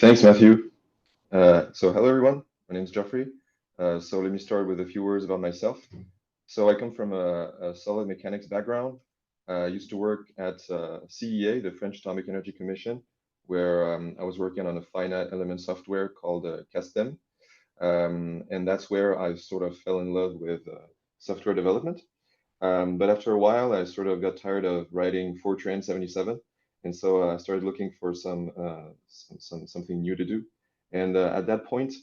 Thanks, Matthew. So hello, everyone. My name is Joffrey. So let me start with a few words about myself. So I come from a solid mechanics background. I used to work at CEA, the French Atomic Energy Commission, where I was working on a finite element software called CASTEM. And that's where I sort of fell in love with software development. But after a while, I sort of got tired of writing Fortran 77, and so I started looking for something new to do. And at that point,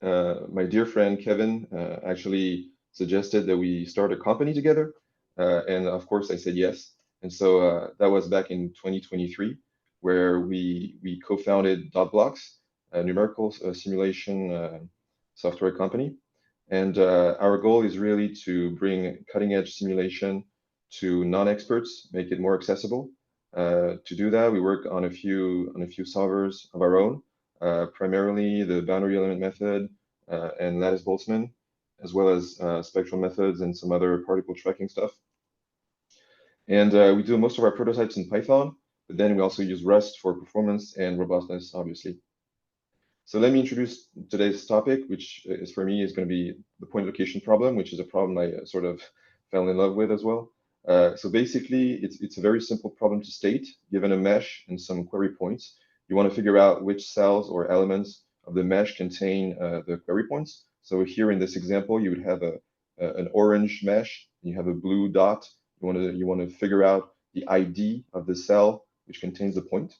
my dear friend Kevin actually suggested that we start a company together, and of course I said yes. And so that was back in 2023, where we co-founded DotBlocks, a numerical simulation software company. And our goal is really to bring cutting-edge simulation to non-experts, make it more accessible. To do that, we work on a few solvers of our own, primarily the boundary element method and lattice Boltzmann, as well as spectral methods and some other particle tracking stuff. And we do most of our prototypes in Python, but then we also use Rust for performance and robustness, obviously. So let me introduce today's topic, which is for me is going to be the point location problem, which is a problem I sort of fell in love with as well. So basically, it's a very simple problem to state. Given a mesh and some query points, you want to figure out which cells or elements of the mesh contain the query points. So here in this example, you would have an orange mesh, and you have a blue dot. You want to figure out the ID of the cell which contains the point.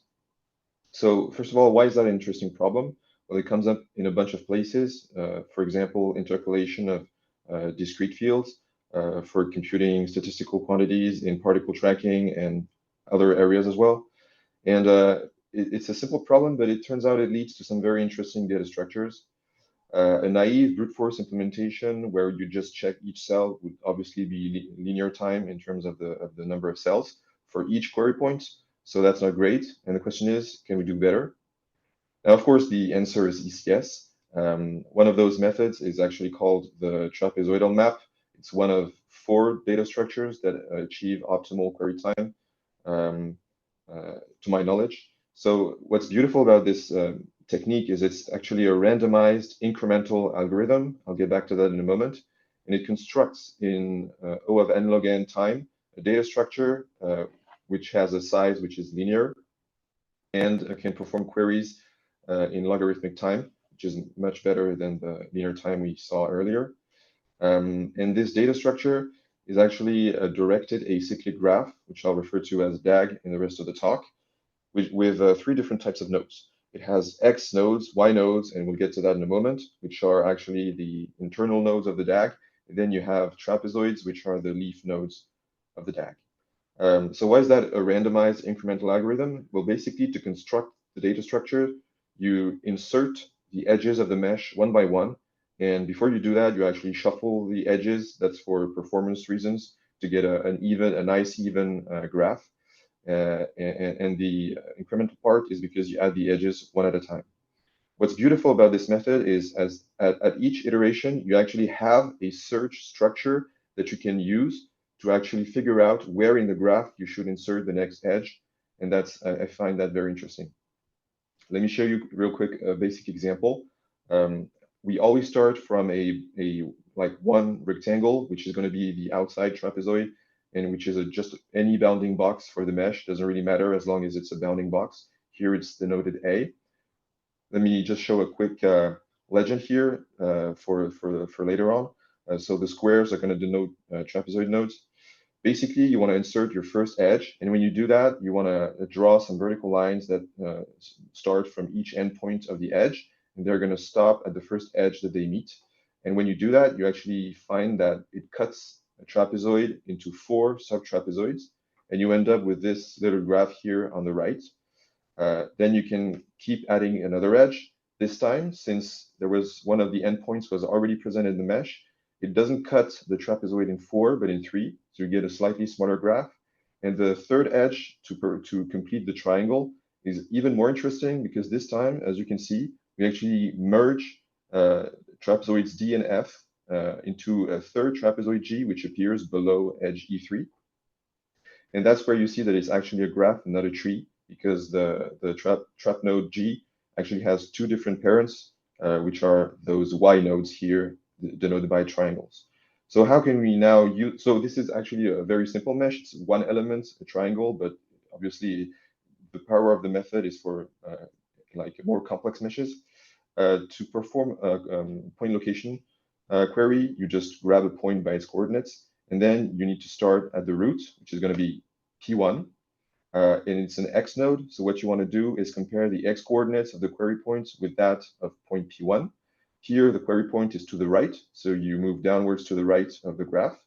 So first of all, why is that an interesting problem? Well, it comes up in a bunch of places. For example, interpolation of discrete fields for computing statistical quantities in particle tracking and other areas as well. And it's a simple problem, but it turns out it leads to some very interesting data structures. A naive brute force implementation where you just check each cell would obviously be linear time in terms of the number of cells for each query point. So that's not great. And the question is, can we do better? Now, of course, the answer is yes. One of those methods is actually called the trapezoidal map. It's one of 4 data structures that achieve optimal query time, to my knowledge. So what's beautiful about this technique is it's actually a randomized incremental algorithm. I'll get back to that in a moment. And it constructs in O of n log n time a data structure which has a size which is linear and can perform queries in logarithmic time, which is much better than the linear time we saw earlier. And this data structure is actually a directed acyclic graph, which I'll refer to as DAG in the rest of the talk, with 3 different types of nodes. It has X nodes, Y nodes, and we'll get to that in a moment, which are actually the internal nodes of the DAG. And then you have trapezoids, which are the leaf nodes of the DAG. So why is that a randomized incremental algorithm? Well, basically, to construct the data structure, you insert the edges of the mesh one by one. And before you do that, you actually shuffle the edges. That's for performance reasons, to get a nice even graph. And the incremental part is because you add the edges one at a time. What's beautiful about this method is at each iteration, you actually have a search structure that you can use to actually figure out where in the graph you should insert the next edge. And I find that very interesting. Let me show you real quick a basic example. We always start from a like one rectangle, which is going to be the outside trapezoid, and which is just any bounding box for the mesh. Doesn't really matter as long as it's a bounding box. Here it's denoted A. Let me just show a quick legend here for later on. So the squares are going to denote trapezoid nodes. Basically, you want to insert your first edge, and when you do that, you want to draw some vertical lines that start from each endpoint of the edge, and they're going to stop at the first edge that they meet. And when you do that, you actually find that it cuts a trapezoid into 4 subtrapezoids, and you end up with this little graph here on the right. Then you can keep adding another edge. This time, since there was one of the endpoints was already present in the mesh, it doesn't cut the trapezoid in 4, but in 3, so you get a slightly smaller graph. And the third edge to complete the triangle is even more interesting because this time, as you can see, we actually merge trapezoids D and F into a third trapezoid G, which appears below edge E3. And that's where you see that it's actually a graph, not a tree, because the trap node G actually has two different parents, which are those y nodes here, denoted by triangles. So how can we now use, so this is actually a very simple mesh. It's one element, a triangle, but obviously the power of the method is for like more complex meshes. To perform a point location query, you just grab a point by its coordinates, and then you need to start at the root, which is going to be P1, and it's an X node. So what you want to do is compare the X coordinates of the query points with that of point P1. Here, the query point is to the right, so you move downwards to the right of the graph.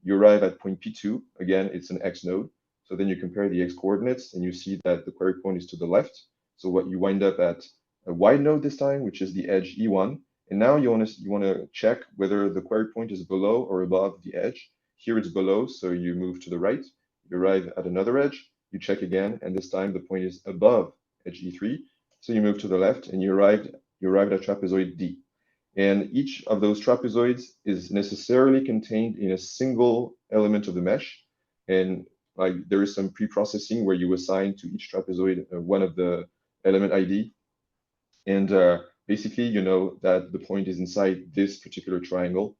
You arrive at point P2. Again, it's an X node. So then you compare the X coordinates, and you see that the query point is to the left. So what you wind up at a Y node this time, which is the edge E1. And now you want to check whether the query point is below or above the edge. Here it's below, so you move to the right. You arrive at another edge. You check again, and this time the point is above edge E3. So you move to the left, and you arrived at trapezoid D. And each of those trapezoids is necessarily contained in a single element of the mesh. And like there is some pre-processing where you assign to each trapezoid one of the element ID. And basically, you know that the point is inside this particular triangle.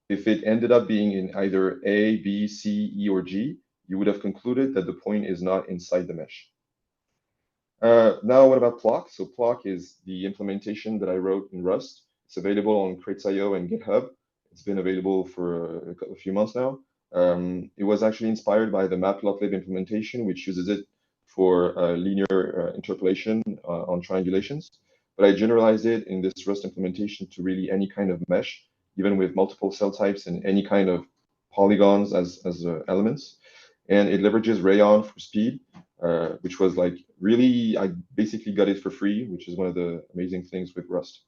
If it ended up being in either A, B, C, E, or G, you would have concluded that the point is not inside the mesh. Now, what about ploc? So ploc is the implementation that I wrote in Rust. It's available on Crates.io and GitHub. It's been available for a few months now. It was actually inspired by the matplotlib implementation, which uses it for linear interpolation on triangulations. But I generalized it in this Rust implementation to really any kind of mesh, even with multiple cell types and any kind of polygons as elements. And it leverages Rayon for speed, which was like really, I basically got it for free, which is one of the amazing things with Rust.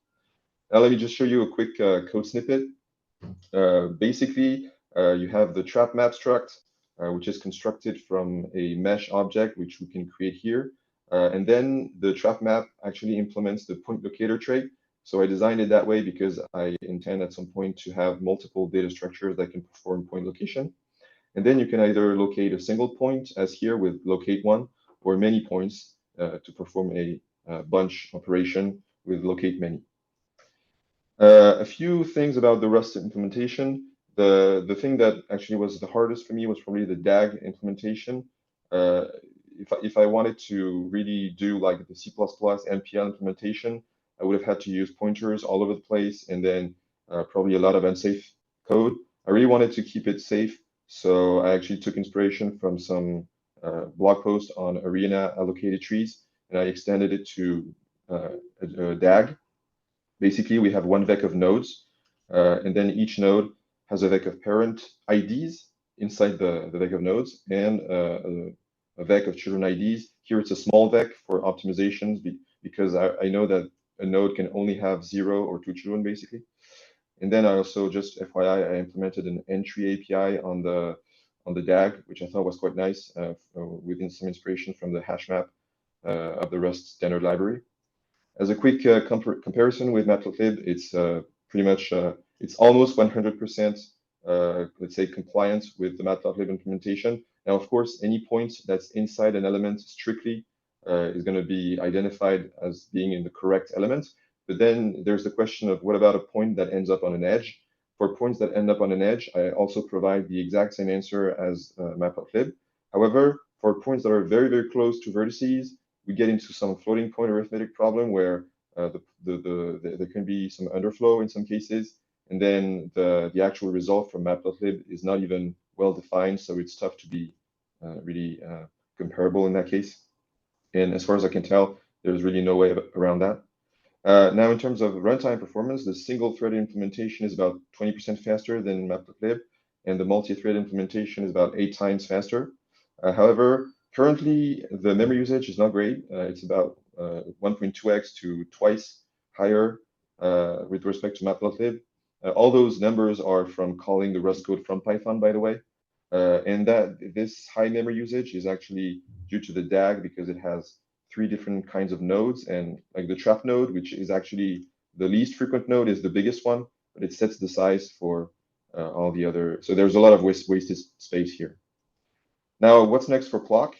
Now, let me just show you a quick code snippet. Basically, you have the trap map struct, which is constructed from a mesh object, which we can create here. And then the trap map actually implements the point locator trait. So I designed it that way because I intend at some point to have multiple data structures that can perform point location. And then you can either locate a single point, as here with locate one, or many points to perform a bunch operation with locate many. A few things about the Rust implementation. The thing that actually was the hardest for me was probably the DAG implementation. If I wanted to really do like the C++ MPL implementation, I would have had to use pointers all over the place and then probably a lot of unsafe code. I really wanted to keep it safe, so I actually took inspiration from some blog posts on arena allocated trees, and I extended it to a DAG. Basically, we have one vec of nodes, and then each node has a vec of parent IDs inside the vec of nodes and a vec of children IDs. Here it's a small vec for optimizations because I know that a node can only have 0 or 2 children, basically. And then I also, just FYI, I implemented an entry API on the DAG, which I thought was quite nice, within some inspiration from the hash map of the Rust standard library. As a quick comparison with matplotlib, it's pretty much, it's almost 100%, let's say, compliant with the matplotlib implementation. Now, of course, any point that's inside an element strictly is going to be identified as being in the correct element. But then there's the question of what about a point that ends up on an edge? For points that end up on an edge, I also provide the exact same answer as matplotlib. However, for points that are very, very close to vertices, we get into some floating point arithmetic problem where there can be some underflow in some cases, and then the actual result from matplotlib is not even well defined, so it's tough to be really comparable in that case. And as far as I can tell, there's really no way around that. Now, in terms of runtime performance, the single-threaded implementation is about 20% faster than matplotlib, and the multi-thread implementation is about 8 times faster. However, currently, the memory usage is not great. It's about 1.2x to twice higher with respect to matplotlib. All those numbers are from calling the Rust code from Python, by the way. And that this high memory usage is actually due to the DAG because it has 3 different kinds of nodes, and like the trap node, which is actually the least frequent node, is the biggest one, but it sets the size for all the other. So there's a lot of wasted space here. Now, what's next for ploc?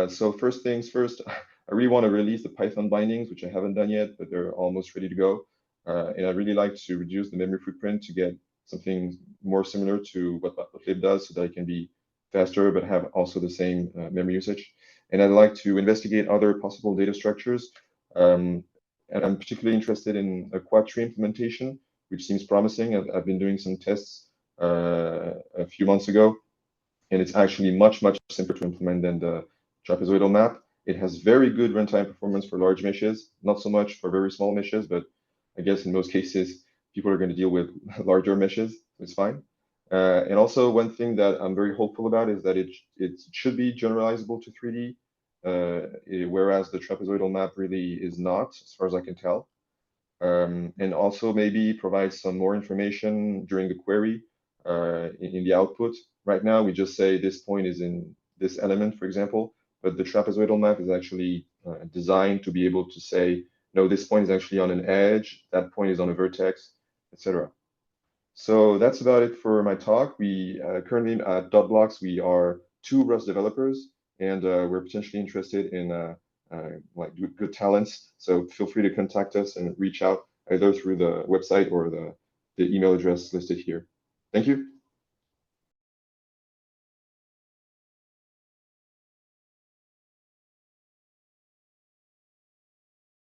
So first things first, I really want to release the Python bindings, which I haven't done yet, but they're almost ready to go. And I really like to reduce the memory footprint to get something more similar to what Matplotlib does, so that it can be faster, but have also the same memory usage. And I'd like to investigate other possible data structures. And I'm particularly interested in a quad-tree implementation, which seems promising. I've been doing some tests a few months ago, and it's actually much simpler to implement than the trapezoidal map. It has very good runtime performance for large meshes, not so much for very small meshes, but I guess in most cases, people are going to deal with larger meshes, so it's fine. And also, one thing that I'm very hopeful about is that it should be generalizable to 3D, whereas the trapezoidal map really is not, as far as I can tell. And also maybe provide some more information during the query in the output. Right now, we just say this point is in this element, for example, but the trapezoidal map is actually designed to be able to say, no, this point is actually on an edge, that point is on a vertex, etc. So that's about it for my talk. We currently at DotBlocks, we are 2 Rust developers, and we're potentially interested in like good talents. So feel free to contact us and reach out either through the website or the email address listed here. Thank you.